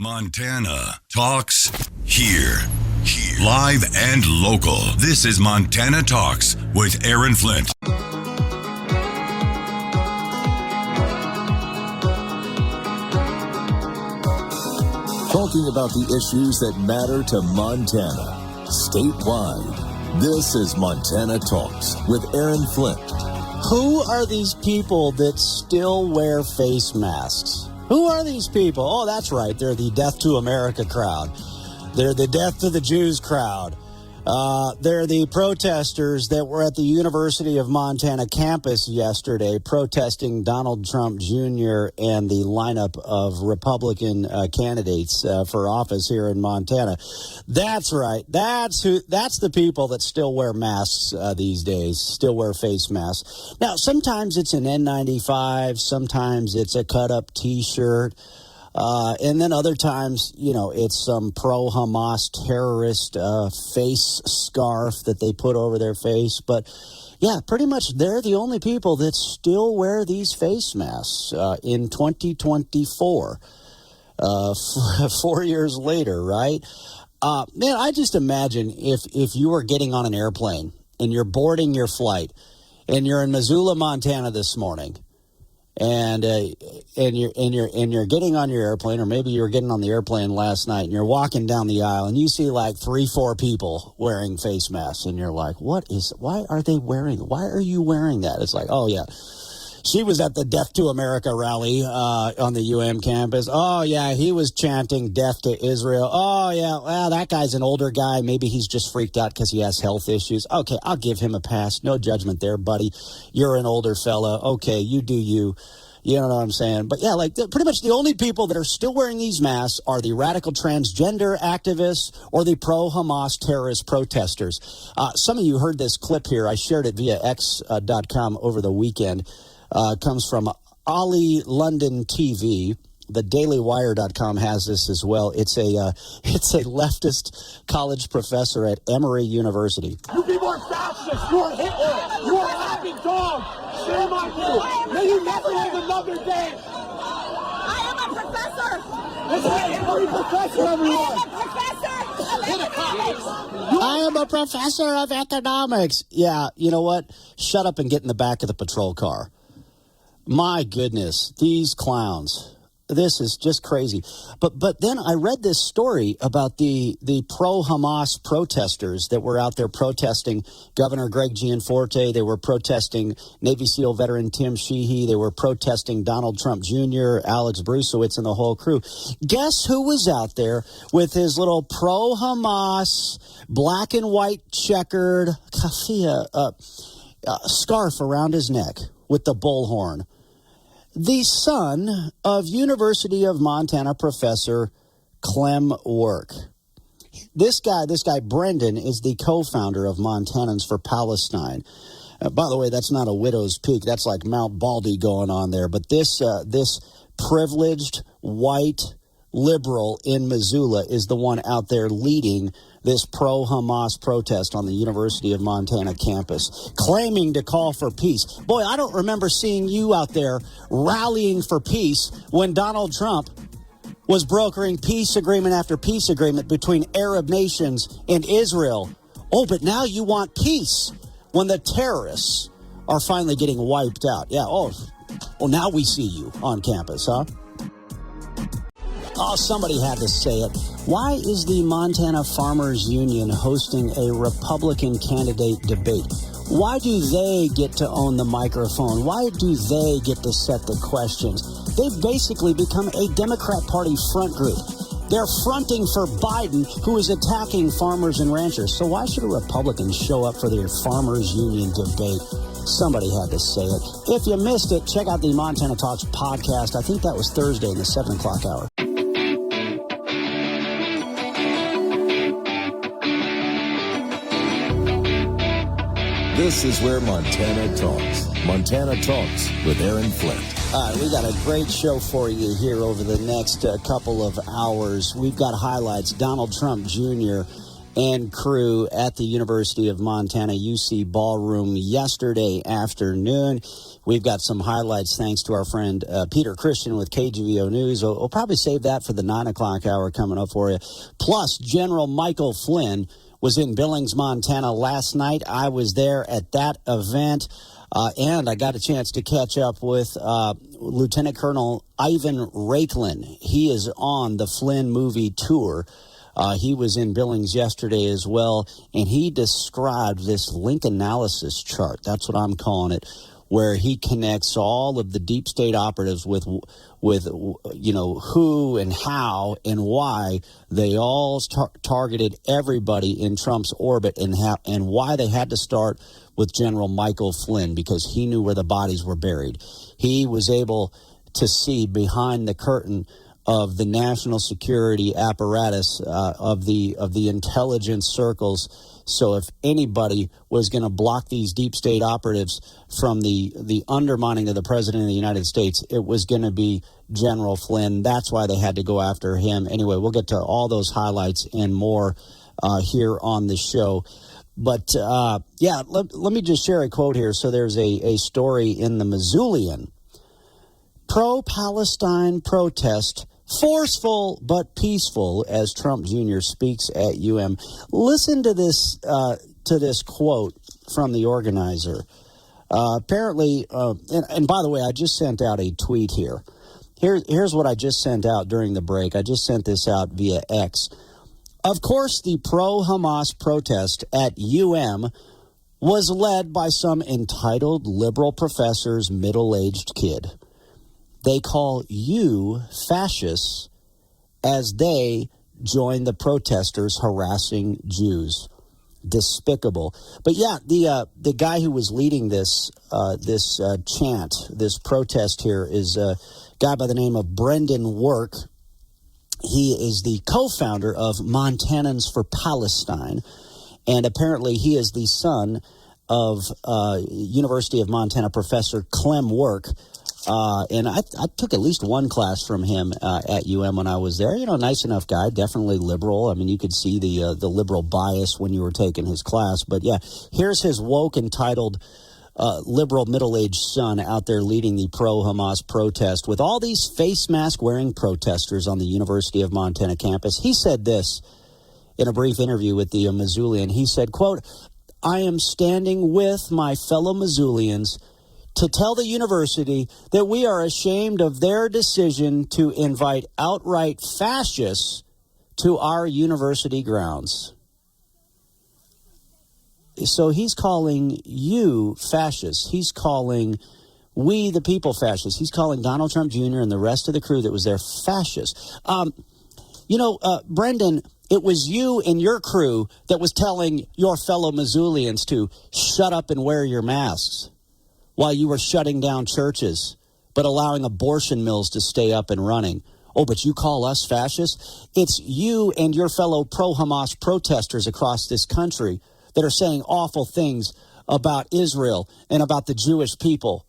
Montana Talks here. Live and local. This is Montana Talks with Aaron Flint. Talking about the issues that matter to Montana, statewide. This is Montana Talks with Aaron Flint. Who are these people that still wear face masks? Who are these people? Oh, that's right. They're the Death to America crowd. They're the Death to the Jews crowd. They're the protesters that were at the University of Montana campus yesterday protesting Donald Trump Jr. and the lineup of Republican candidates for office here in Montana. That's right. That's the people that still wear masks these days, still wear face masks. Now, sometimes it's an N95, sometimes it's a cut-up T-shirt. And then other times, it's some pro-Hamas terrorist face scarf that they put over their face. But, yeah, pretty much they're the only people that still wear these face masks in 2024, 4 years later, right? Man, I just imagine if you were getting on an airplane and you're boarding your flight and you're in Missoula, Montana this morning, and you're getting on your airplane, or maybe you were getting on the airplane last night, and you're walking down the aisle, and you see like 3-4 people wearing face masks, and you're like, why are you wearing that? It's like, oh yeah, she was at the Death to America rally on the UofM campus. Oh yeah, he was chanting death to Israel. Oh yeah, well, that guy's an older guy. Maybe he's just freaked out because he has health issues. Okay, I'll give him a pass. No judgment there, buddy. You're an older fella. Okay, you do you. You know what I'm saying? But yeah, pretty much the only people that are still wearing these masks are the radical transgender activists or the pro-Hamas terrorist protesters. Some of you heard this clip here. I shared it via X.com over the weekend. Comes from Ollie London TV. The DailyWire.com has this as well. It's a leftist college professor at Emory University. You people are fascists. You are Hitler. You are a laughing dog. Shame on you. May you never have another day. I am a professor. This is an Emory professor, everyone. I am a professor of economics. I am a professor of economics. Yeah, you know what? Shut up and get in the back of the patrol car. My goodness, these clowns. This is just crazy. But then I read this story about the pro-Hamas protesters that were out there protesting Governor Greg Gianforte. They were protesting Navy SEAL veteran Tim Sheehy. They were protesting Donald Trump Jr., Alex Brusowitz, and the whole crew. Guess who was out there with his little pro-Hamas, black and white checkered scarf around his neck with the bullhorn? The son of University of Montana professor Clem Work. This guy, Brendan, is the co-founder of Montanans for Palestine. By the way, that's not a widow's peak. That's like Mount Baldy going on there. But this privileged white liberal in Missoula is the one out there leading this pro-Hamas protest on the University of Montana campus, claiming to call for peace. Boy, I don't remember seeing you out there rallying for peace when Donald Trump was brokering peace agreement after peace agreement between Arab nations and Israel. Oh, but now you want peace when the terrorists are finally getting wiped out. Yeah, oh, now we see you on campus, huh? Oh, somebody had to say it. Why is the Montana Farmers Union hosting a Republican candidate debate? Why do they get to own the microphone? Why do they get to set the questions? They've basically become a Democrat Party front group. They're fronting for Biden, who is attacking farmers and ranchers. So why should a Republican show up for their Farmers Union debate? Somebody had to say it. If you missed it, check out the Montana Talks podcast. I think that was Thursday in the 7 o'clock hour. This is where Montana talks. Montana Talks with Aaron Flint. All right, we got a great show for you here over the next couple of hours. We've got highlights. Donald Trump Jr. and crew at the University of Montana UC Ballroom yesterday afternoon. We've got some highlights thanks to our friend Peter Christian with KGVO News. We'll probably save that for the 9 o'clock hour coming up for you. Plus, General Michael Flynn was in Billings, Montana last night. I was there at that event. And I got a chance to catch up with Lieutenant Colonel Ivan Rakelin. He is on the Flynn movie tour. He was in Billings yesterday as well, and he described this link analysis chart. That's what I'm calling it, where he connects all of the deep state operatives with who and how and why they all targeted everybody in Trump's orbit, and why they had to start with General Michael Flynn, because he knew where the bodies were buried. He was able to see behind the curtain of the national security apparatus, of the intelligence circles. So if anybody was going to block these deep state operatives from the undermining of the president of the United States, it was going to be General Flynn. That's why they had to go after him. Anyway, we'll get to all those highlights and more here on the show. But, let me just share a quote here. So there's a story in the Missoulian. Pro-Palestine protest, forceful but peaceful, as Trump Jr. speaks at Listen to this quote from the organizer. Apparently, and by the way, I just sent out a tweet here. Here's what I just sent out during the break. I just sent this out via X. Of course, the pro-Hamas protest at was led by some entitled liberal professor's middle-aged kid. They call you fascists as they join the protesters harassing Jews. Despicable. But yeah, the guy who was leading this chant, this protest here, is a guy by the name of Brendan Work. He is the co-founder of Montanans for Palestine, and apparently he is the son of University of Montana professor Clem Work. And I took at least one class from him at when I was there. Nice enough guy, definitely liberal. I mean, you could see the liberal bias when you were taking his class. But yeah, here's his woke, entitled liberal middle-aged son out there leading the pro-Hamas protest with all these face mask wearing protesters on the University of Montana campus. He said this in a brief interview with the Missoulian. He said, quote, "I am standing with my fellow Missoulians to tell the university that we are ashamed of their decision to invite outright fascists to our university grounds." So he's calling you fascists. He's calling we the people fascists. He's calling Donald Trump Jr. and the rest of the crew that was there fascists. Brendan, it was you and your crew that was telling your fellow Missoulians to shut up and wear your masks while you were shutting down churches, but allowing abortion mills to stay up and running. Oh, but you call us fascists? It's you and your fellow pro-Hamas protesters across this country that are saying awful things about Israel and about the Jewish people.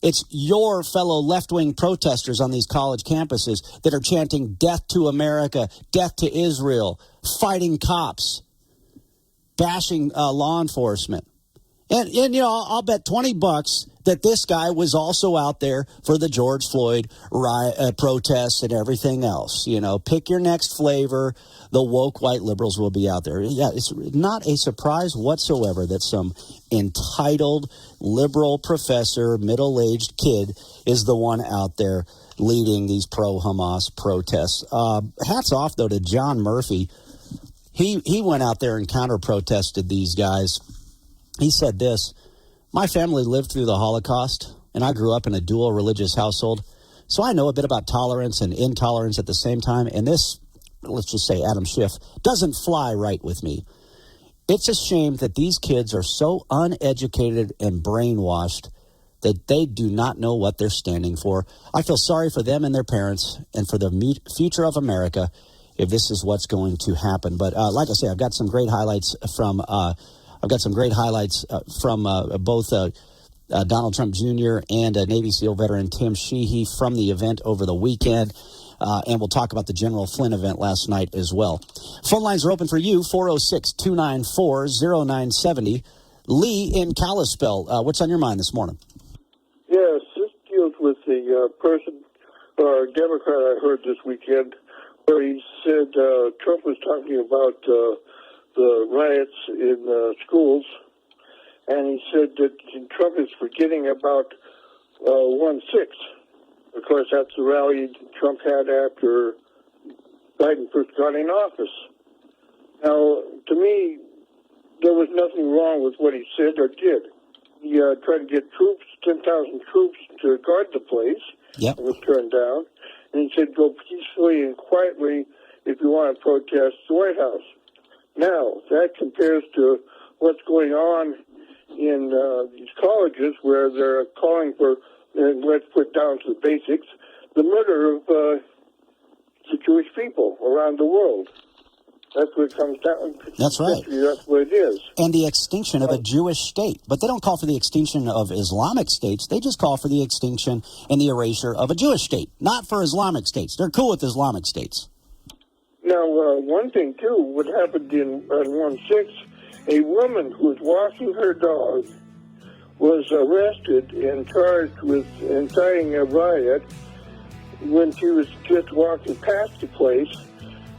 It's your fellow left-wing protesters on these college campuses that are chanting death to America, death to Israel, fighting cops, bashing law enforcement. And I'll bet $20 that this guy was also out there for the George Floyd riot, protests and everything else. Pick your next flavor. The woke white liberals will be out there. Yeah, it's not a surprise whatsoever that some entitled liberal professor, middle-aged kid is the one out there leading these pro-Hamas protests. Hats off, though, to John Murphy. He went out there and counter-protested these guys. He said this: "My family lived through the Holocaust, and I grew up in a dual religious household, so I know a bit about tolerance and intolerance at the same time, and this, let's just say Adam Schiff, doesn't fly right with me. It's a shame that these kids are so uneducated and brainwashed that they do not know what they're standing for. I feel sorry for them and their parents and for the future of America if this is what's going to happen." But like I say, I've got some great highlights from both Donald Trump Jr. and Navy SEAL veteran Tim Sheehy from the event over the weekend. And we'll talk about the General Flynn event last night as well. Phone lines are open for you, 406-294-0970. Lee in Kalispell, what's on your mind this morning? Yes, this deals with the person, or Democrat I heard this weekend, where he said Trump was talking about the riots in schools, and he said that Trump is forgetting about 1-6. Of course, that's the rally Trump had after Biden first got in office. Now, to me, there was nothing wrong with what he said or did. He tried to get troops, 10,000 troops, to guard the place. Yep. It was turned down. And he said, go peacefully and quietly if you want to protest the White House. Now, that compares to what's going on in these colleges where they're calling for, and let's put down to the basics, the murder of the Jewish people around the world. That's what it comes down to. That's right. That's what it is. And the extinction of a Jewish state. But they don't call for the extinction of Islamic states. They just call for the extinction and the erasure of a Jewish state, not for Islamic states. They're cool with Islamic states. Now, one thing, too, what happened in 1-6, a woman who was walking her dog was arrested and charged with inciting a riot when she was just walking past the place.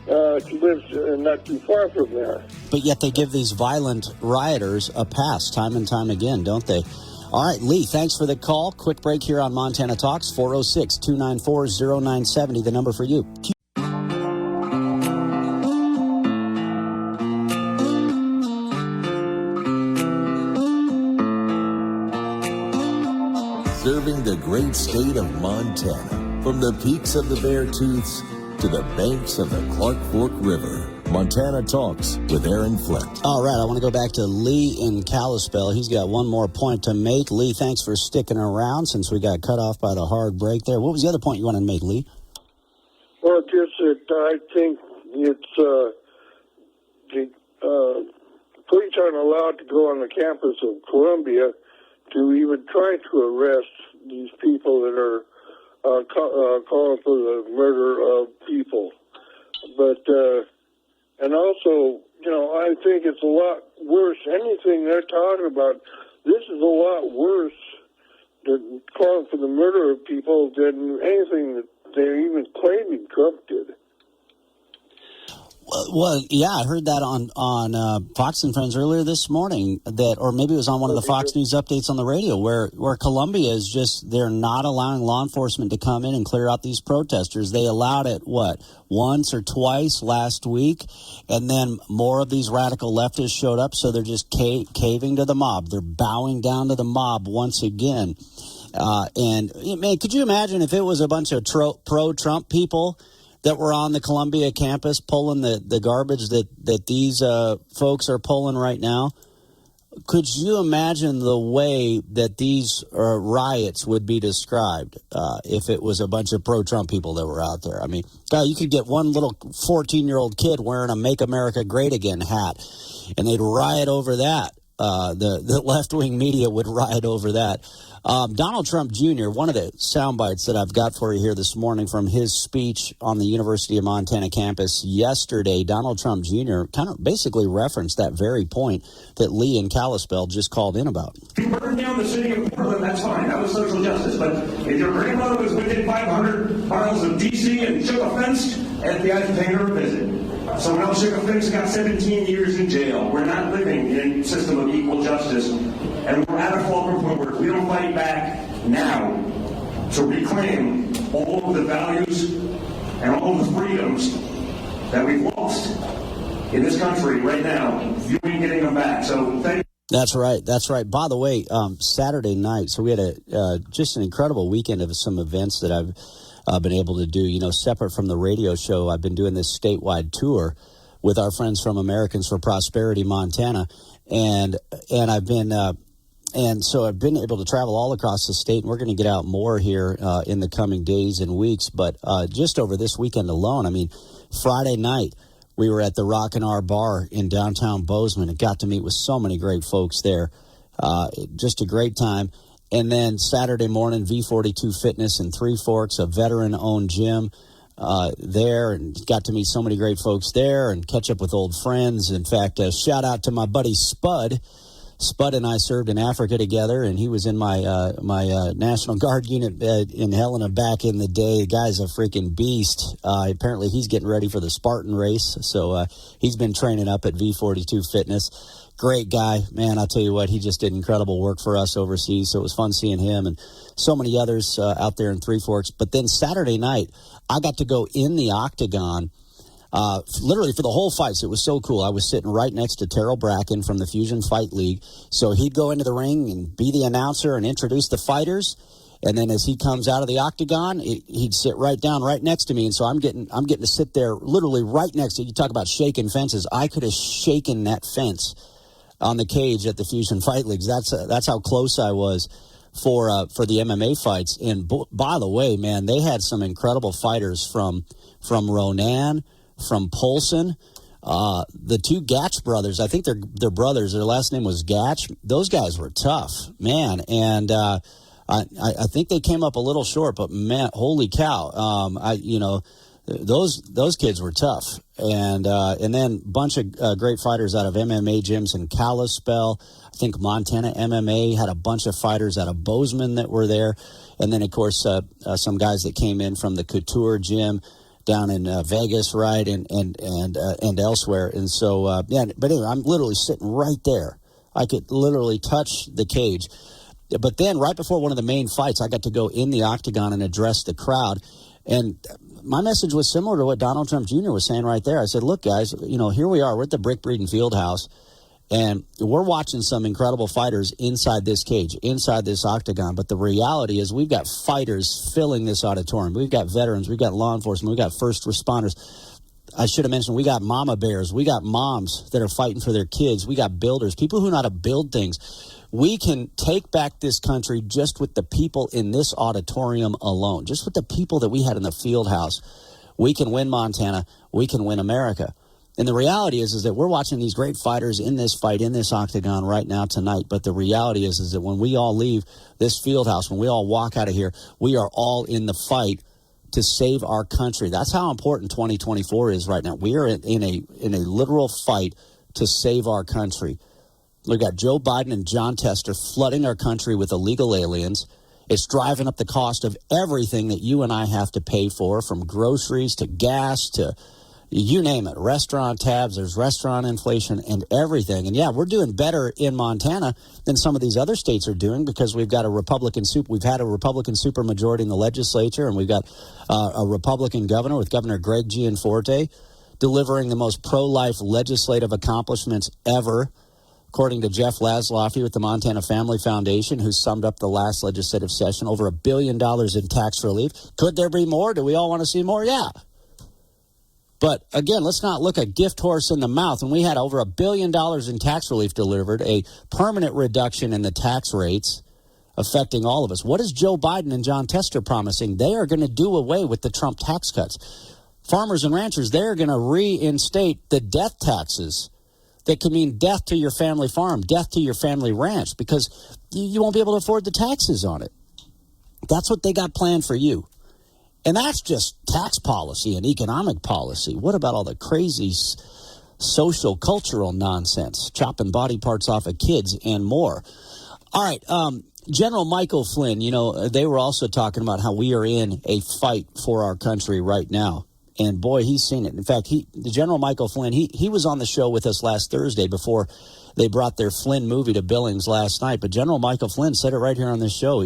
She lives not too far from there. But yet they give these violent rioters a pass time and time again, don't they? All right, Lee, thanks for the call. Quick break here on Montana Talks, 406-294-0970, the number for you. Serving the great state of Montana, from the peaks of the Beartooths to the banks of the Clark Fork River. Montana Talks with Aaron Flint. All right, I want to go back to Lee in Kalispell. He's got one more point to make. Lee, thanks for sticking around since we got cut off by the hard break there. What was the other point you wanted to make, Lee? Well, just that I think it's the police aren't allowed to go on the campus of Columbia to even try to arrest these people that are calling for the murder of people. But, and also, you know, I think it's a lot worse. Anything they're talking about, this is a lot worse than calling for the murder of people than anything that they're even claiming Trump did. Well, yeah, I heard that on Fox and Friends earlier this morning, that, or maybe it was on one of the Fox News updates on the radio, where Columbia is just, they're not allowing law enforcement to come in and clear out these protesters. They allowed it, once or twice last week, and then more of these radical leftists showed up, so they're just caving to the mob. They're bowing down to the mob once again. And, man, could you imagine if it was a bunch of pro-Trump people that were on the Columbia campus pulling the garbage that these folks are pulling right now? Could you imagine the way that these riots would be described if it was a bunch of pro-Trump people that were out there? I mean, God, you could get one little 14-year-old kid wearing a Make America Great Again hat, and they'd riot over that. The left-wing media would riot over that. Donald Trump Jr., one of the sound bites that I've got for you here this morning from his speech on the University of Montana campus yesterday, Donald Trump Jr. kind of basically referenced that very point that Lee in Kalispell just called in about. If you burn down the city of Portland, that's fine. That was social justice. But if your grandmother was within 500 miles of D.C. and shook a fence, FBI can pay her a visit. Someone else shook a fence and got 17 years in jail. We're not living in a system of equal justice. And we're at a fulcrum point where if we don't fight back now to reclaim all of the values and all of the freedoms that we've lost in this country right now, you ain't getting them back. So thank you. That's right. That's right. By the way, Saturday night, so we had just an incredible weekend of some events that I've been able to do. You know, separate from the radio show, I've been doing this statewide tour with our friends from Americans for Prosperity Montana, and I've been and so I've been able to travel all across the state, and we're going to get out more here in the coming days and weeks. But just over this weekend alone, I mean, Friday night we were at the Rockin' R Bar in downtown Bozeman and got to meet with so many great folks there. Just a great time. And then Saturday morning, V42 Fitness in Three Forks, a veteran-owned gym. there, and got to meet so many great folks there and catch up with old friends. In fact, shout out to my buddy Spud. Spud and I served in Africa together, and he was in my National Guard unit in Helena back in the day. The guy's a freaking beast. Apparently, he's getting ready for the Spartan race, so he's been training up at V42 Fitness. Great guy, man. I'll tell you what, he just did incredible work for us overseas, so it was fun seeing him and so many others out there in Three Forks. But then Saturday night, I got to go in the octagon literally for the whole fights. It was so cool. I was sitting right next to Terrell Bracken from the Fusion Fight League. So he'd go into the ring and be the announcer and introduce the fighters. And then as he comes out of the octagon, he'd sit right down right next to me. And so I'm getting to sit there literally right next to you. You talk about shaking fences. I could have shaken that fence on the cage at the Fusion Fight Leagues. That's how close I was for the MMA fights. And by the way, man, they had some incredible fighters from Ronan, from Polson, the two Gatch brothers. I think they're brothers. Their last name was Gatch. Those guys were tough, man. And I think they came up a little short, but man, holy cow! Those kids were tough. And then a bunch of great fighters out of MMA gyms in Kalispell. I think Montana MMA had a bunch of fighters out of Bozeman that were there. And then, of course, some guys that came in from the Couture gym down in Vegas, right, and elsewhere. And so, but anyway, I'm literally sitting right there. I could literally touch the cage. But then right before one of the main fights, I got to go in the octagon and address the crowd. And my message was similar to what Donald Trump Jr. was saying right there. I said, look, guys, here we are. We're at the Brick Breeden Fieldhouse, and we're watching some incredible fighters inside this cage, inside this octagon. But the reality is we've got fighters filling this auditorium. We've got veterans. We've got law enforcement. We've got first responders. I should have mentioned we got mama bears. We got moms that are fighting for their kids. We got builders, people who know how to build things. We can take back this country just with the people in this auditorium alone, just with the people that we had in the field house. We can win Montana. We can win America. And the reality is that we're watching these great fighters in this fight, in this octagon right now tonight. But the reality is that when we all leave this field house, when we all walk out of here, we are all in the fight to save our country. That's how important 2024 is right now. We are in a literal fight to save our country. We've got Joe Biden and John Tester flooding our country with illegal aliens. It's driving up the cost of everything that you and I have to pay for, from groceries to gas to you name it, restaurant tabs, there's restaurant inflation and everything. And yeah, we're doing better in Montana than some of these other states are doing because we've got we've had a Republican supermajority in the legislature, and we've got a Republican governor with Governor Greg Gianforte delivering the most pro-life legislative accomplishments ever, according to Jeff Laszloffy with the Montana Family Foundation, who summed up the last legislative session, over $1 billion in tax relief. Could there be more? Do we all want to see more? Yeah. But again, let's not look a gift horse in the mouth. And we had over $1 billion in tax relief delivered, a permanent reduction in the tax rates affecting all of us. What is Joe Biden and John Tester promising? They are going to do away with the Trump tax cuts. Farmers and ranchers, they're going to reinstate the death taxes that can mean death to your family farm, death to your family ranch, because you won't be able to afford the taxes on it. That's what they got planned for you. And that's just tax policy and economic policy. What about all the crazy social, cultural nonsense, chopping body parts off of kids and more? All right, General Michael Flynn, they were also talking about how we are in a fight for our country right now. And boy, he's seen it. In fact, the General Michael Flynn, he was on the show with us last Thursday before they brought their Flynn movie to Billings last night. But General Michael Flynn said it right here on this show.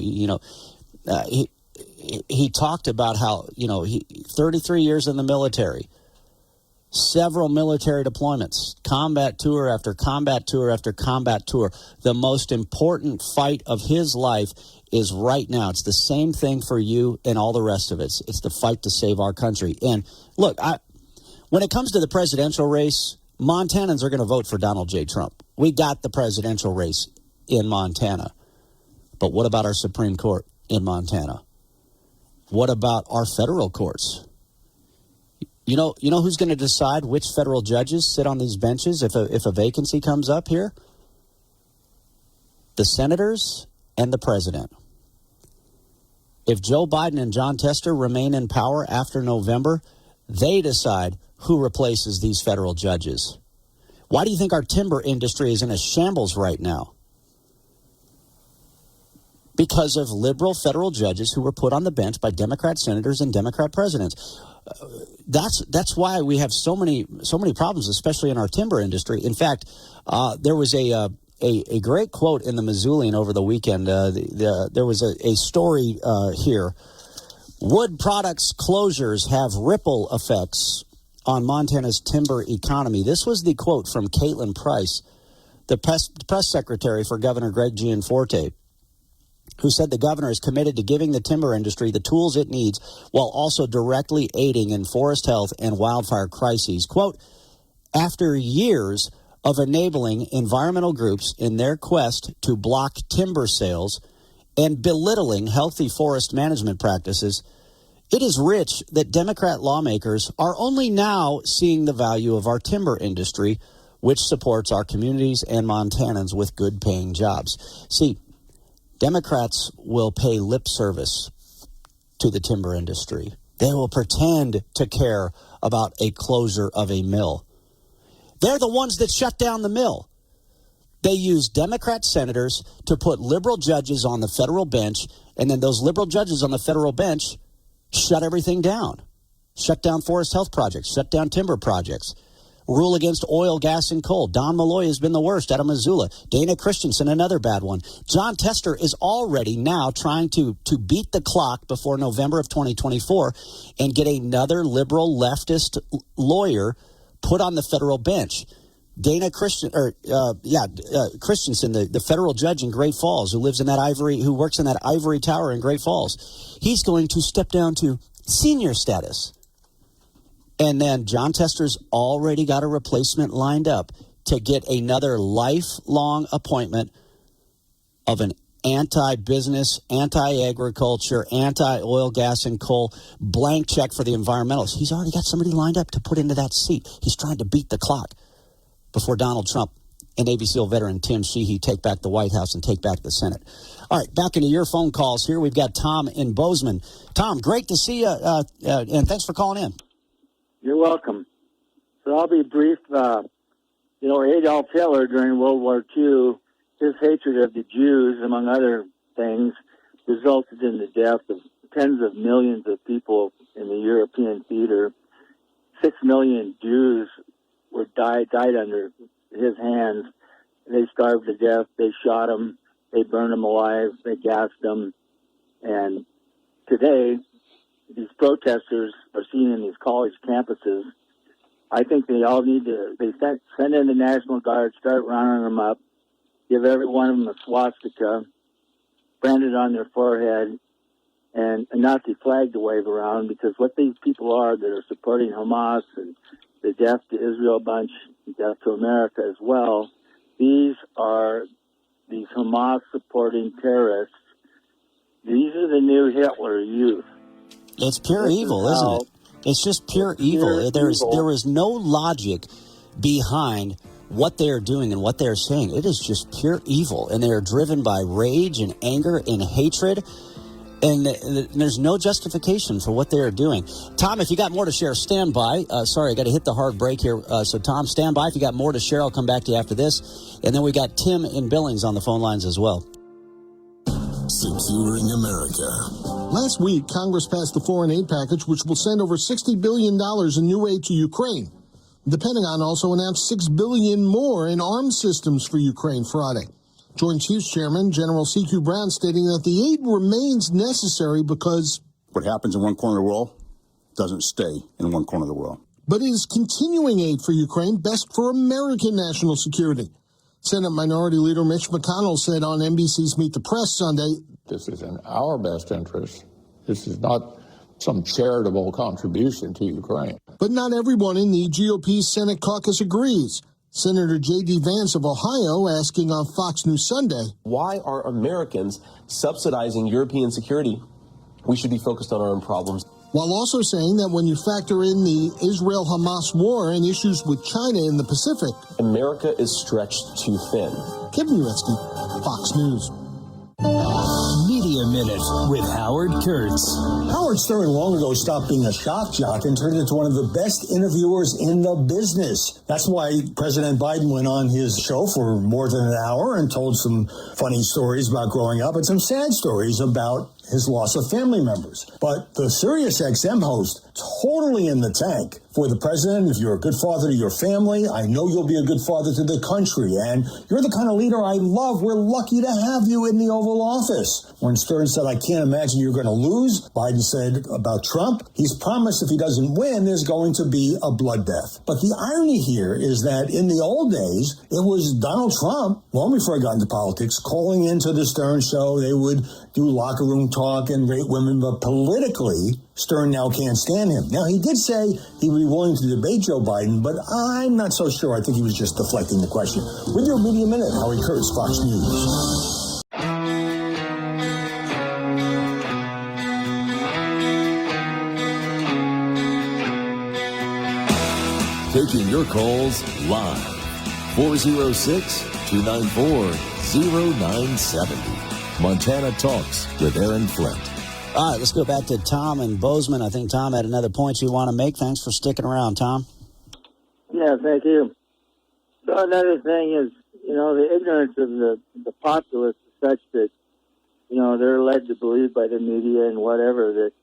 He talked about how, 33 years in the military, several military deployments, combat tour after combat tour after combat tour. The most important fight of his life is right now. It's the same thing for you and all the rest of it. It's the fight to save our country. And look, when it comes to the presidential race, Montanans are going to vote for Donald J. Trump. We got the presidential race in Montana. But what about our Supreme Court in Montana? What about our federal courts? You know who's going to decide which federal judges sit on these benches if a vacancy comes up here? The senators and the president. If Joe Biden and John Tester remain in power after November, they decide who replaces these federal judges. Why do you think our timber industry is in a shambles right now? Because of liberal federal judges who were put on the bench by Democrat senators and Democrat presidents. That's why we have so many problems, especially in our timber industry. In fact, there was a great quote in the Missoulian over the weekend. There was a story here. Wood products closures have ripple effects on Montana's timber economy. This was the quote from Caitlin Price, the press secretary for Governor Greg Gianforte, who said the governor is committed to giving the timber industry the tools it needs while also directly aiding in forest health and wildfire crises. Quote, after years of enabling environmental groups in their quest to block timber sales and belittling healthy forest management practices, it is rich that Democrat lawmakers are only now seeing the value of our timber industry, which supports our communities and Montanans with good-paying jobs. See, Democrats will pay lip service to the timber industry. They will pretend to care about a closure of a mill. They're the ones that shut down the mill. They use Democrat senators to put liberal judges on the federal bench, and then those liberal judges on the federal bench shut everything down. Shut down forest health projects, shut down timber projects. Rule against oil, gas, and coal. Don Malloy has been the worst out of Missoula. Dana Christensen, another bad one. John Tester is already now trying to beat the clock before November of 2024 and get another liberal leftist lawyer put on the federal bench. Dana Christensen, the federal judge in Great Falls, who works in that ivory tower in Great Falls, he's going to step down to senior status. And then John Tester's already got a replacement lined up to get another lifelong appointment of an anti-business, anti-agriculture, anti-oil, gas, and coal blank check for the environmentalists. He's already got somebody lined up to put into that seat. He's trying to beat the clock before Donald Trump and Navy SEAL veteran Tim Sheehy take back the White House and take back the Senate. All right, back into your phone calls here. We've got Tom in Bozeman. Tom, great to see you, and thanks for calling in. You're welcome. So I'll be brief. Adolf Hitler during World War II, his hatred of the Jews, among other things, resulted in the death of tens of millions of people in the European theater. 6 million Jews died under his hands. They starved to death. They shot them. They burned them alive. They gassed them. And today, these protesters are seen in these college campuses. I think they all need to send in the National Guard, start rounding them up, give every one of them a swastika, branded on their forehead, and a Nazi flag to wave around, because what these people are that are supporting Hamas and the Death to Israel bunch, Death to America as well, these are these Hamas-supporting terrorists. These are the new Hitler youth. It's pure evil, isn't it? It's just pure evil. There is no logic behind what they are doing and what they are saying. It is just pure evil, and they are driven by rage and anger and hatred, and there's no justification for what they are doing. Tom, if you got more to share, stand by. Sorry, I got to hit the hard break here. So, Tom, stand by. If you got more to share, I'll come back to you after this. And then we got Tim in Billings on the phone lines as well. Securing America. Last week, Congress passed the foreign aid package, which will send over $60 billion in new aid to Ukraine. The Pentagon also announced $6 billion more in arms systems for Ukraine Friday. Joint Chiefs Chairman General C.Q. Brown stating that the aid remains necessary because what happens in one corner of the world doesn't stay in one corner of the world. But is continuing aid for Ukraine best for American national security? Senate Minority Leader Mitch McConnell said on NBC's Meet the Press Sunday, "This is in our best interest. This is not some charitable contribution to Ukraine." But not everyone in the GOP's Senate caucus agrees. Senator J.D. Vance of Ohio asking on Fox News Sunday, why are Americans subsidizing European security? We should be focused on our own problems. While also saying that when you factor in the Israel-Hamas war and issues with China in the Pacific, America is stretched too thin. Kevin Uretsky, Fox News. Media Media Minute with Howard Kurtz. Howard Stern long ago stopped being a shock jock and turned into one of the best interviewers in the business. That's why President Biden went on his show for more than an hour and told some funny stories about growing up and some sad stories about his loss of family members. But the Sirius XM host, totally in the tank for the president. If you're a good father to your family, I know you'll be a good father to the country. And you're the kind of leader I love. We're lucky to have you in the Oval Office. When Stern said, I can't imagine you're going to lose, Biden said about Trump, he's promised if he doesn't win, there's going to be a bloodbath. But the irony here is that in the old days, it was Donald Trump, long before he got into politics, calling into the Stern show. They would do locker room talk and rate women, but politically, Stern now can't stand him. Now, he did say he would be willing to debate Joe Biden, but I'm not so sure. I think he was just deflecting the question. With your Media Minute, Howard Kurtz, Fox News. Taking your calls live. 406-294-0970. Montana Talks with Aaron Flint. All right, let's go back to Tom and Bozeman. I think Tom had another point you want to make. Thanks for sticking around, Tom. Yeah, thank you. So another thing is, the ignorance of the populace is such that, they're led to believe by the media and whatever that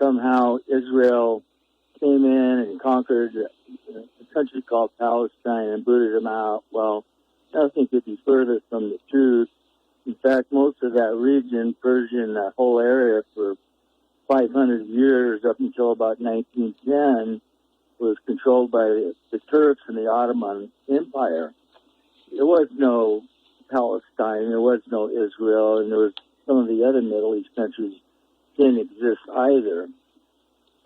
somehow Israel came in and conquered a country called Palestine and booted them out. Well, nothing could be further from the truth. In fact, most of that region, Persian, that whole area for 500 years up until about 1910 was controlled by the Turks and the Ottoman Empire. There was no Palestine, there was no Israel, and there was some of the other Middle East countries didn't exist either.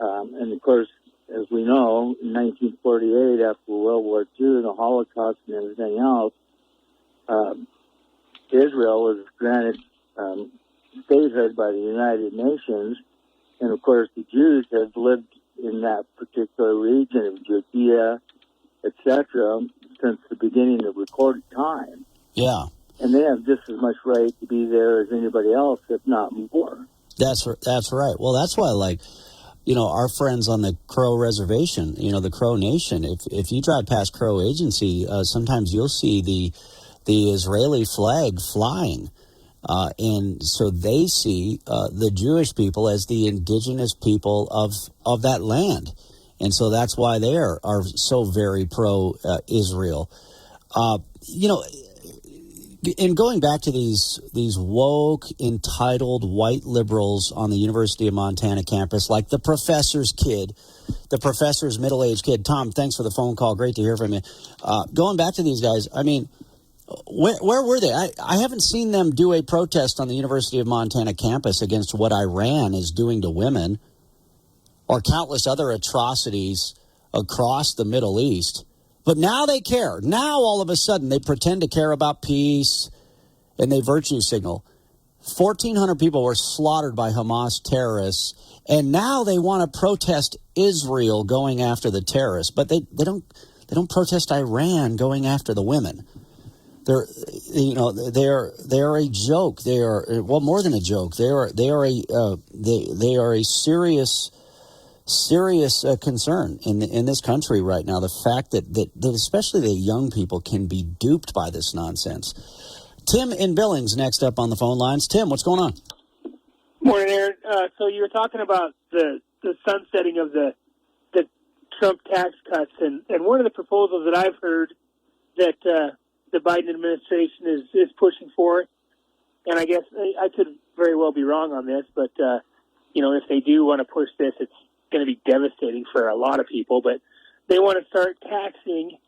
And of course, as we know, in 1948, after World War II, the Holocaust and everything else, Israel was granted statehood by the United Nations, and of course the Jews have lived in that particular region of Judea, etc., since the beginning of recorded time. Yeah. And they have just as much right to be there as anybody else, if not more. That's right. Well, that's why, our friends on the Crow Reservation, the Crow Nation, if you drive past Crow Agency, sometimes you'll see the Israeli flag flying. And so they see the Jewish people as the indigenous people of that land. And so that's why they are so very pro-Israel. And going back to these woke, entitled white liberals on the University of Montana campus, like the professor's middle-aged kid. Tom, thanks for the phone call. Great to hear from you. Going back to these guys, I mean, where were they? I haven't seen them do a protest on the University of Montana campus against what Iran is doing to women or countless other atrocities across the Middle East. But now they care. Now, all of a sudden, they pretend to care about peace, and they virtue signal. 1,400 people were slaughtered by Hamas terrorists, and now they want to protest Israel going after the terrorists. But they don't protest Iran going after the women. They're a joke. They are more than a joke. They are a serious concern in this country right now. The fact that especially the young people can be duped by this nonsense. Tim in Billings next up on the phone lines. Tim, what's going on? Morning, Aaron. So you were talking about the sunsetting of the Trump tax cuts, and one of the proposals that I've heard that the Biden administration is pushing for, and I guess I could very well be wrong on this, but if they do want to push this, it's going to be devastating for a lot of people. But they want to start taxing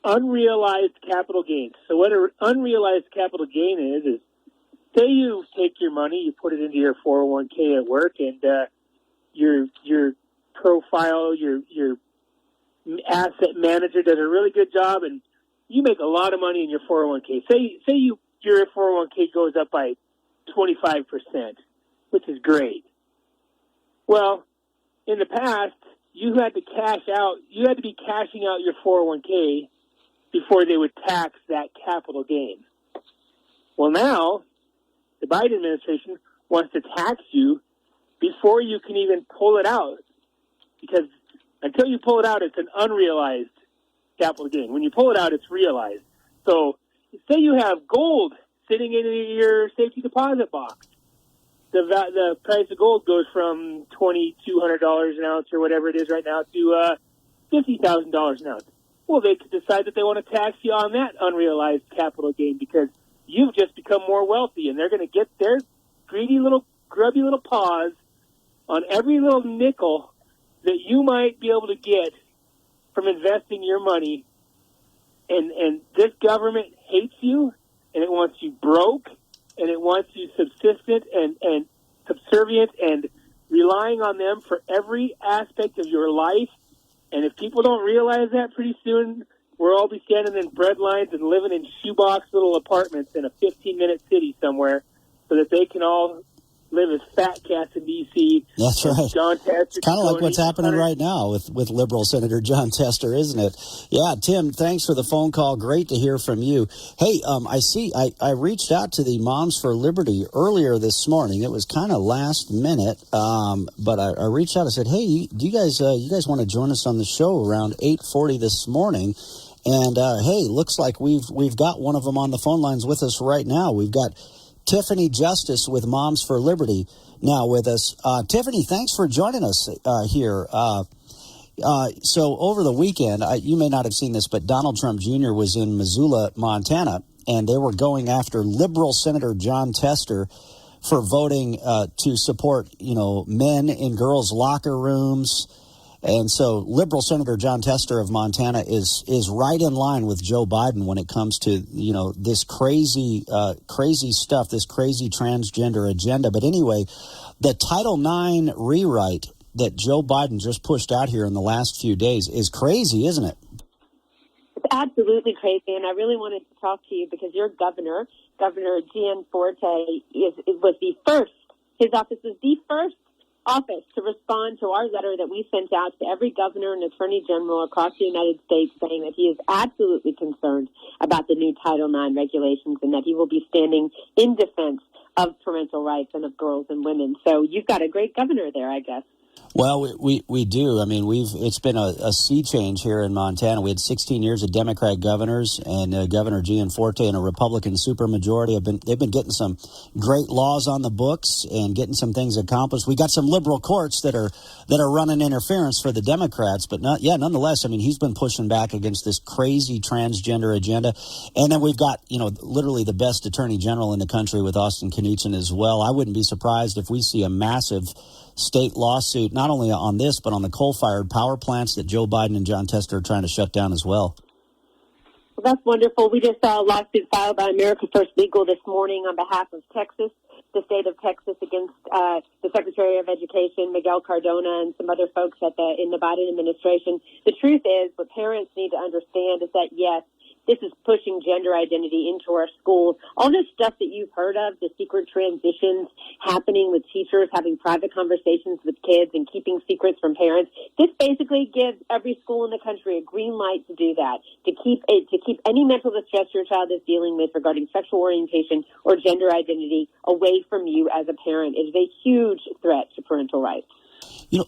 unrealized capital gains. So what an unrealized capital gain is say you take your money, you put it into your 401k at work, and your profile, your asset manager does a really good job, and you make a lot of money in your 401k. Say your 401k goes up by 25%, which is great. Well, in the past, you had to be cashing out your 401k before they would tax that capital gain. Well, now the Biden administration wants to tax you before you can even pull it out. Because until you pull it out, it's an unrealized capital gain. When you pull it out, it's realized. So say you have gold sitting in your safety deposit box. The price of gold goes from $2,200 an ounce or whatever it is right now to $50,000 an ounce. Well, they could decide that they want to tax you on that unrealized capital gain because you've just become more wealthy, and they're going to get their greedy little, grubby little paws on every little nickel that you might be able to get from investing your money. And this government hates you, and it wants you broke, and it wants you subsistent and subservient and relying on them for every aspect of your life. And if people don't realize that, pretty soon we'll all be standing in bread lines and living in shoebox little apartments in a 15-minute city somewhere so that they can all live as fat cats in D.C. That's right. John Tester. It's kind of like what's happening right now with liberal Senator John Tester, isn't it? Yeah, Tim, thanks for the phone call. Great to hear from you. Hey, I reached out to the Moms for Liberty earlier this morning. It was kind of last minute, but I reached out and said, hey, do you guys want to join us on the show around 8:40 this morning? And hey, looks like we've got one of them on the phone lines with us right now. We've got Tiffany Justice with Moms for Liberty now with us. Tiffany, thanks for joining us here. So over the weekend, you may not have seen this, but Donald Trump Jr. was in Missoula, Montana, and they were going after liberal Senator John Tester for voting to support, men in girls' locker rooms. And so liberal Senator John Tester of Montana is right in line with Joe Biden when it comes to, this crazy stuff, this crazy transgender agenda. But anyway, the Title IX rewrite that Joe Biden just pushed out here in the last few days is crazy, isn't it? It's absolutely crazy. And I really wanted to talk to you because your Governor Gianforte, was the first. His office was the first office to respond to our letter that we sent out to every governor and attorney general across the United States saying that he is absolutely concerned about the new Title IX regulations and that he will be standing in defense of parental rights and of girls and women. So you've got a great governor there, I guess. Well, we do. I mean, it's been a sea change here in Montana. We had 16 years of Democrat governors, and Governor Gianforte and a Republican supermajority they've been getting some great laws on the books and getting some things accomplished. We got some liberal courts that are running interference for the Democrats, but nonetheless, I mean, he's been pushing back against this crazy transgender agenda. And then we've got, literally the best attorney general in the country with Austin Knudsen as well. I wouldn't be surprised if we see a massive state lawsuit, not only on this, but on the coal-fired power plants that Joe Biden and John Tester are trying to shut down as well. Well, that's wonderful. We just saw a lawsuit filed by America First Legal this morning on behalf of Texas, the state of Texas, against the Secretary of Education, Miguel Cardona, and some other folks in the Biden administration. The truth is, what parents need to understand is that, yes, this is pushing gender identity into our schools. All this stuff that you've heard of, the secret transitions happening with teachers, having private conversations with kids and keeping secrets from parents, this basically gives every school in the country a green light to do that, to keep any mental distress your child is dealing with regarding sexual orientation or gender identity away from you as a parent. It is a huge threat to parental rights.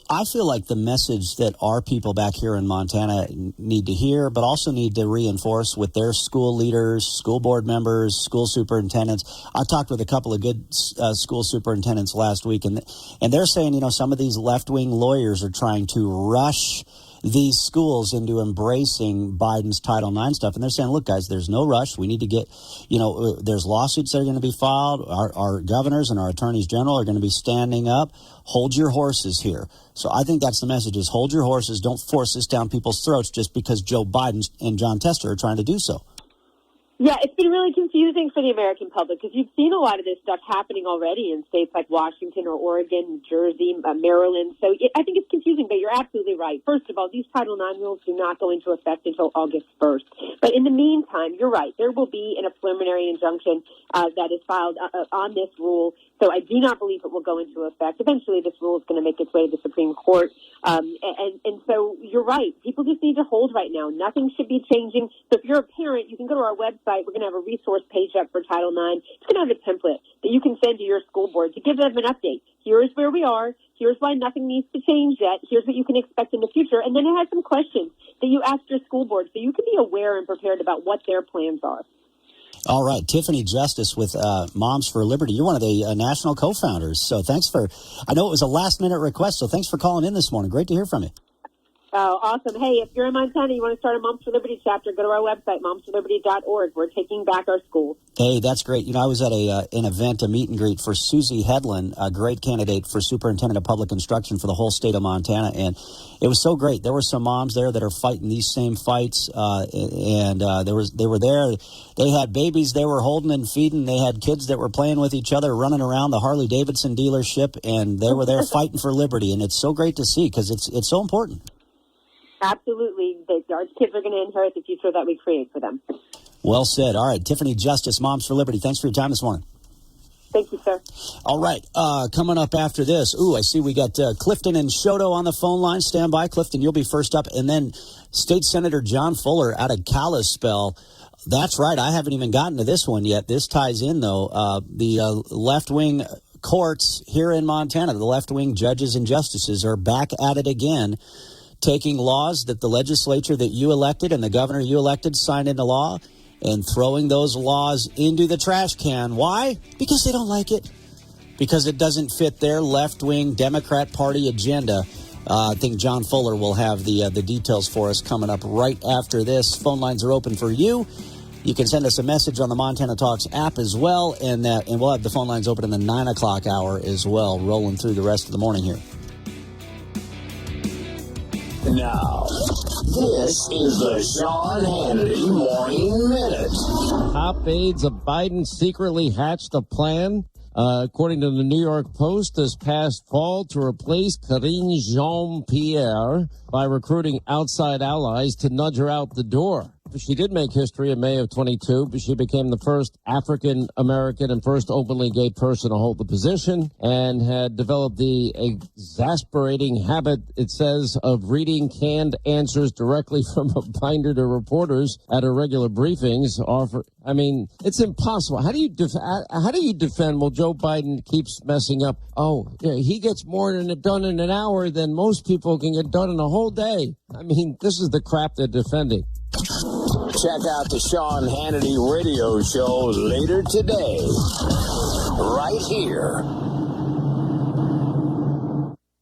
I feel like the message that our people back here in Montana need to hear, but also need to reinforce with their school leaders, school board members, school superintendents. I talked with a couple of good school superintendents last week, and they're saying, some of these left-wing lawyers are trying to rush these schools into embracing Biden's Title IX stuff. And they're saying, look, guys, there's no rush. We need to get, there's lawsuits that are going to be filed. Our governors and our attorneys general are going to be standing up. Hold your horses here. So I think that's the message, is hold your horses. Don't force this down people's throats just because Joe Biden and John Tester are trying to do so. Yeah, it's been really confusing for the American public because you've seen a lot of this stuff happening already in states like Washington or Oregon, New Jersey, Maryland. So I think it's confusing, but you're absolutely right. First of all, these Title IX rules do not go into effect until August 1st. But in the meantime, you're right. There will be a preliminary injunction that is filed on this rule. So I do not believe it will go into effect. Eventually, this rule is going to make its way to the Supreme Court. And so you're right. People just need to hold right now. Nothing should be changing. So if you're a parent, you can go to our website. We're going to have a resource page up for Title IX. It's going to have a template that you can send to your school board to give them an update. Here's where we are. Here's why nothing needs to change yet. Here's what you can expect in the future. And then it has some questions that you ask your school board so you can be aware and prepared about what their plans are. All right, Tiffany Justice with Moms for Liberty. You're one of the national co-founders. So thanks for, I know it was a last-minute request, so thanks for calling in this morning. Great to hear from you. Oh, awesome. Hey, if you're in Montana, you want to start a Moms for Liberty chapter, go to our website, momsforliberty.org. We're taking back our schools. Hey, that's great. You know, I was at an event, a meet and greet for Susie Hedlund, a great candidate for superintendent of public instruction for the whole state of Montana, and it was so great. There were some moms there that are fighting these same fights, and they were there. They had babies they were holding and feeding. They had kids that were playing with each other, running around the Harley-Davidson dealership, and they were there fighting for liberty, and it's so great to see because it's so important. Absolutely. Our kids are going to inherit the future that we create for them. Well said. All right. Tiffany Justice, Moms for Liberty. Thanks for your time this morning. Thank you, sir. All right. Coming up after this. I see we got Clifton and Shoto on the phone line. Stand by. Clifton, you'll be first up. And then State Senator John Fuller out of Kalispell. That's right. I haven't even gotten to this one yet. This ties in, though. The left-wing courts here in Montana, the left-wing judges and justices are back at it again, taking laws that the legislature that you elected and the governor you elected signed into law and throwing those laws into the trash can. Why? Because they don't like it. Because it doesn't fit their left-wing Democrat Party agenda. I think John Fuller will have the details for us coming up right after this. Phone lines are open for you. You can send us a message on the Montana Talks app as well, and we'll have the phone lines open in the 9 o'clock hour as well, rolling through the rest of the morning here. Now, this is the Sean Hannity Morning Minute. Top aides of Biden secretly hatched a plan, according to the New York Post, this past fall to replace Karine Jean-Pierre by recruiting outside allies to nudge her out the door. She did make history in May of 22, but she became the first African-American and first openly gay person to hold the position and had developed the exasperating habit, it says, of reading canned answers directly from a binder to reporters at her regular briefings. I mean, it's impossible. How do you defend, well, Joe Biden keeps messing up. Oh, yeah, he gets more done in an hour than most people can get done in a whole day. I mean, this is the crap they're defending. Check out the Sean Hannity radio show later today, right here.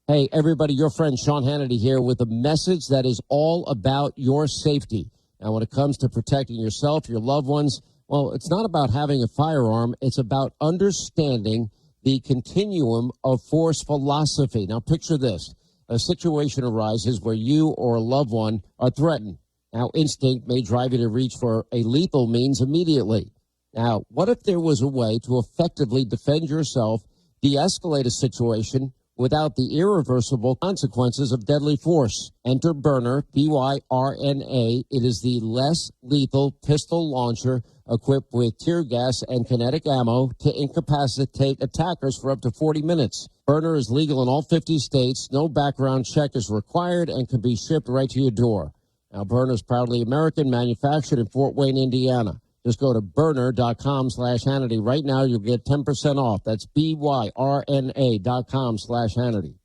Hey, everybody, your friend Sean Hannity here with a message that is all about your safety. Now, when it comes to protecting yourself, your loved ones, well, it's not about having a firearm. It's about understanding the continuum of force philosophy. Now, picture this. A situation arises where you or a loved one are threatened. Now, instinct may drive you to reach for a lethal means immediately. Now, what if there was a way to effectively defend yourself, de-escalate a situation without the irreversible consequences of deadly force? Enter Byrna, B-Y-R-N-A. It is the less lethal pistol launcher equipped with tear gas and kinetic ammo to incapacitate attackers for up to 40 minutes. Byrna is legal in all 50 states. No background check is required and can be shipped right to your door. Now, Byrna is proudly American, manufactured in Fort Wayne, Indiana. Just go to Byrna.com/Hannity. Right now, you'll get 10% off. That's BYRNA.com/Hannity.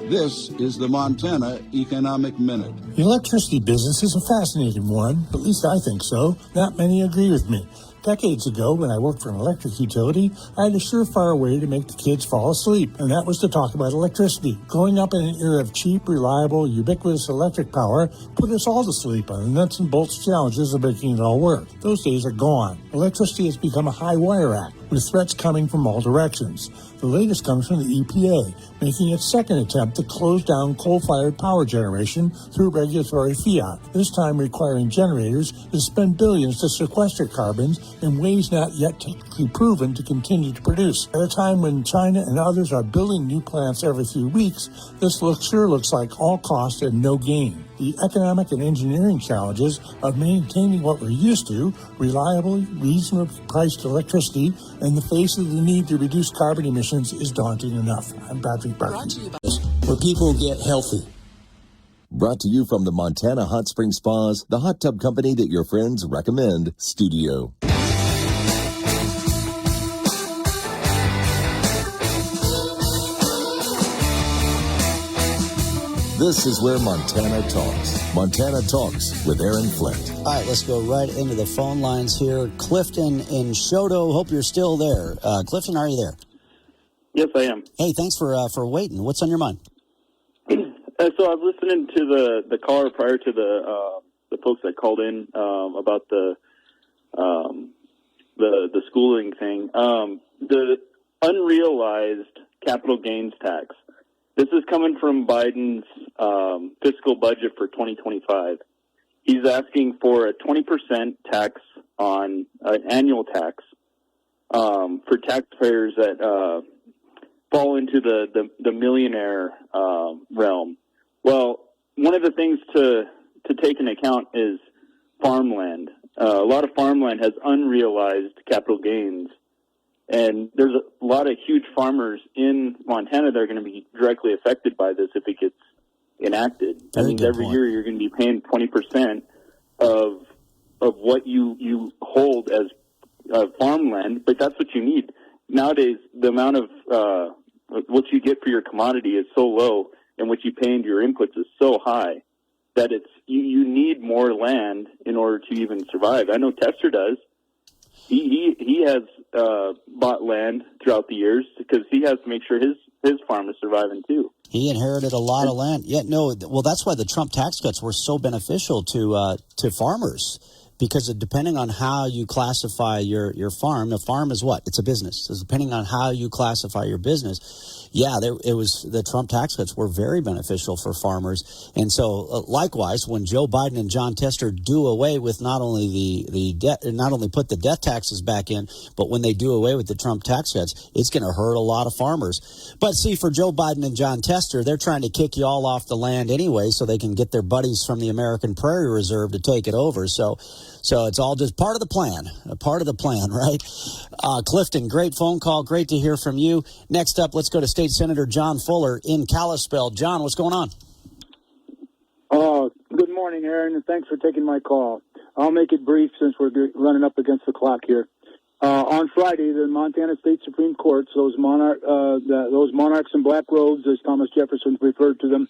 This is the Montana Economic Minute. The electricity business is a fascinating one, at least I think so. Not many agree with me. Decades ago, when I worked for an electric utility, I had a surefire way to make the kids fall asleep, and that was to talk about electricity. Growing up in an era of cheap, reliable, ubiquitous electric power put us all to sleep on the nuts and bolts challenges of making it all work. Those days are gone. Electricity has become a high-wire act, with threats coming from all directions. The latest comes from the EPA, making its second attempt to close down coal-fired power generation through regulatory fiat, this time requiring generators to spend billions to sequester carbon in ways not yet technically proven to continue to produce. At a time when China and others are building new plants every few weeks, this sure looks like all cost and no gain. The economic and engineering challenges of maintaining what we're used to, reliably, reasonably priced electricity, in the face of the need to reduce carbon emissions is daunting enough. I'm Patrick Barton. Where people get healthy. Brought to you from the Montana Hot Spring Spas, the hot tub company that your friends recommend, Studio. This is where Montana talks. Montana Talks with Aaron Flint. All right, let's go right into the phone lines here. Clifton in Choteau. Hope you're still there. Clifton, are you there? Yes, I am. Hey, thanks for waiting. What's on your mind? So I was listening to the caller prior to the folks that called in about the schooling thing. The unrealized capital gains tax. This is coming from Biden's fiscal budget for 2025. He's asking for a 20% tax on annual tax for taxpayers that fall into the millionaire realm. Well, one of the things to take into account is farmland. A lot of farmland has unrealized capital gains, and there's a lot of huge farmers in Montana that are going to be directly affected by this if it gets enacted. That means every year you're going to be paying 20% of what you hold as farmland, but that's what you need. Nowadays, the amount of what you get for your commodity is so low, and what you pay into your inputs is so high that you need more land in order to even survive. I know Tester does. He has bought land throughout the years because he has to make sure his farm is surviving too. He inherited a lot of land. Yeah, no. Well, that's why the Trump tax cuts were so beneficial to farmers, because depending on how you classify your farm, the farm is what? It's a business. So depending on how you classify your business, the Trump tax cuts were very beneficial for farmers. And so, likewise, when Joe Biden and John Tester do away with not only not only put the death taxes back in, but when they do away with the Trump tax cuts, it's going to hurt a lot of farmers. But see, for Joe Biden and John Tester, they're trying to kick you all off the land anyway, so they can get their buddies from the American Prairie Reserve to take it over. So it's all just part of the plan, right? Clifton, great phone call. Great to hear from you. Next up, let's go to State Senator John Fuller in Kalispell. John, what's going on? Good morning, Aaron, and thanks for taking my call. I'll make it brief since we're running up against the clock here. On Friday, the Montana State Supreme Court, those monarchs in black robes, as Thomas Jefferson referred to them,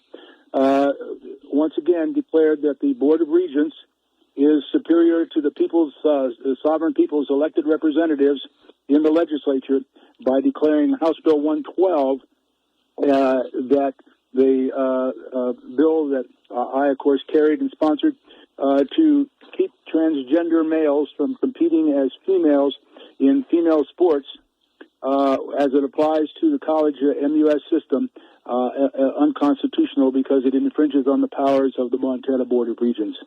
once again declared that the Board of Regents is superior to the sovereign people's elected representatives in the legislature by declaring House Bill 112 that the bill that I, of course, carried and sponsored to keep transgender males from competing as females in female sports as it applies to the college MUS system unconstitutional because it infringes on the powers of the Montana Board of Regents.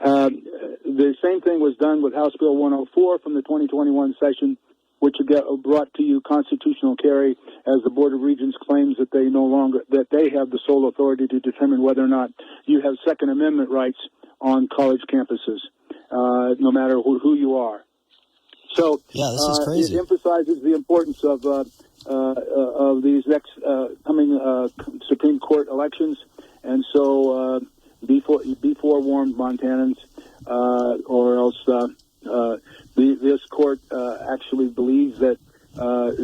The same thing was done with House Bill 104 from the 2021 session, which brought to you constitutional carry as the Board of Regents claims that they have the sole authority to determine whether or not you have Second Amendment rights on college campuses, no matter who you are. So this is crazy. It emphasizes the importance of these next coming Supreme Court elections, and so be forewarned, Montanans, or else this court actually believes that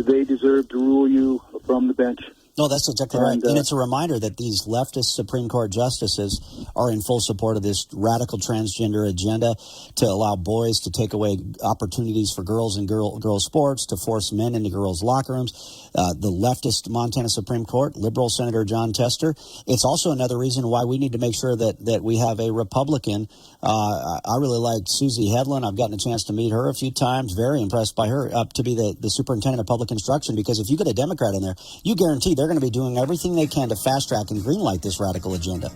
they deserve to rule you from the bench. No, that's exactly right. And it's a reminder that these leftist Supreme Court justices are in full support of this radical transgender agenda to allow boys to take away opportunities for girls in girls sports, to force men into girls' locker rooms. The leftist Montana Supreme Court, liberal Senator John Tester. It's also another reason why we need to make sure that we have a Republican. I really like Susie Hedlund. I've gotten a chance to meet her a few times. Very impressed by her, to be the superintendent of public instruction, because if you get a Democrat in there, you guarantee they're going to be doing everything they can to fast track and greenlight this radical agenda.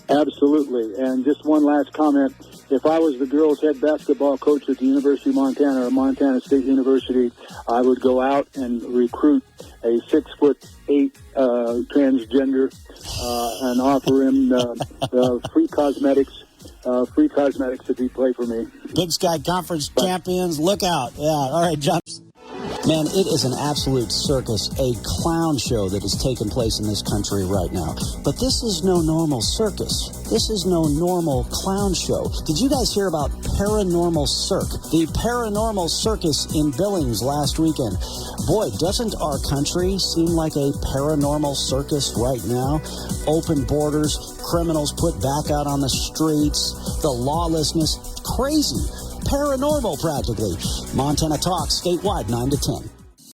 Absolutely. And just one last comment. If I was the girls' head basketball coach at the University of Montana or Montana State University, I would go out and recruit a 6'8" transgender and offer him free cosmetics if he play for me. Big Sky Conference champions, look out. Yeah. All right, John. Man, it is an absolute circus, a clown show that is taking place in this country right now. But this is no normal circus. This is no normal clown show. Did you guys hear about Paranormal Cirque? The Paranormal Circus in Billings last weekend. Boy, doesn't our country seem like a paranormal circus right now? Open borders, criminals put back out on the streets, the lawlessness, crazy. Paranormal, practically. Montana Talks, statewide, 9 to 10.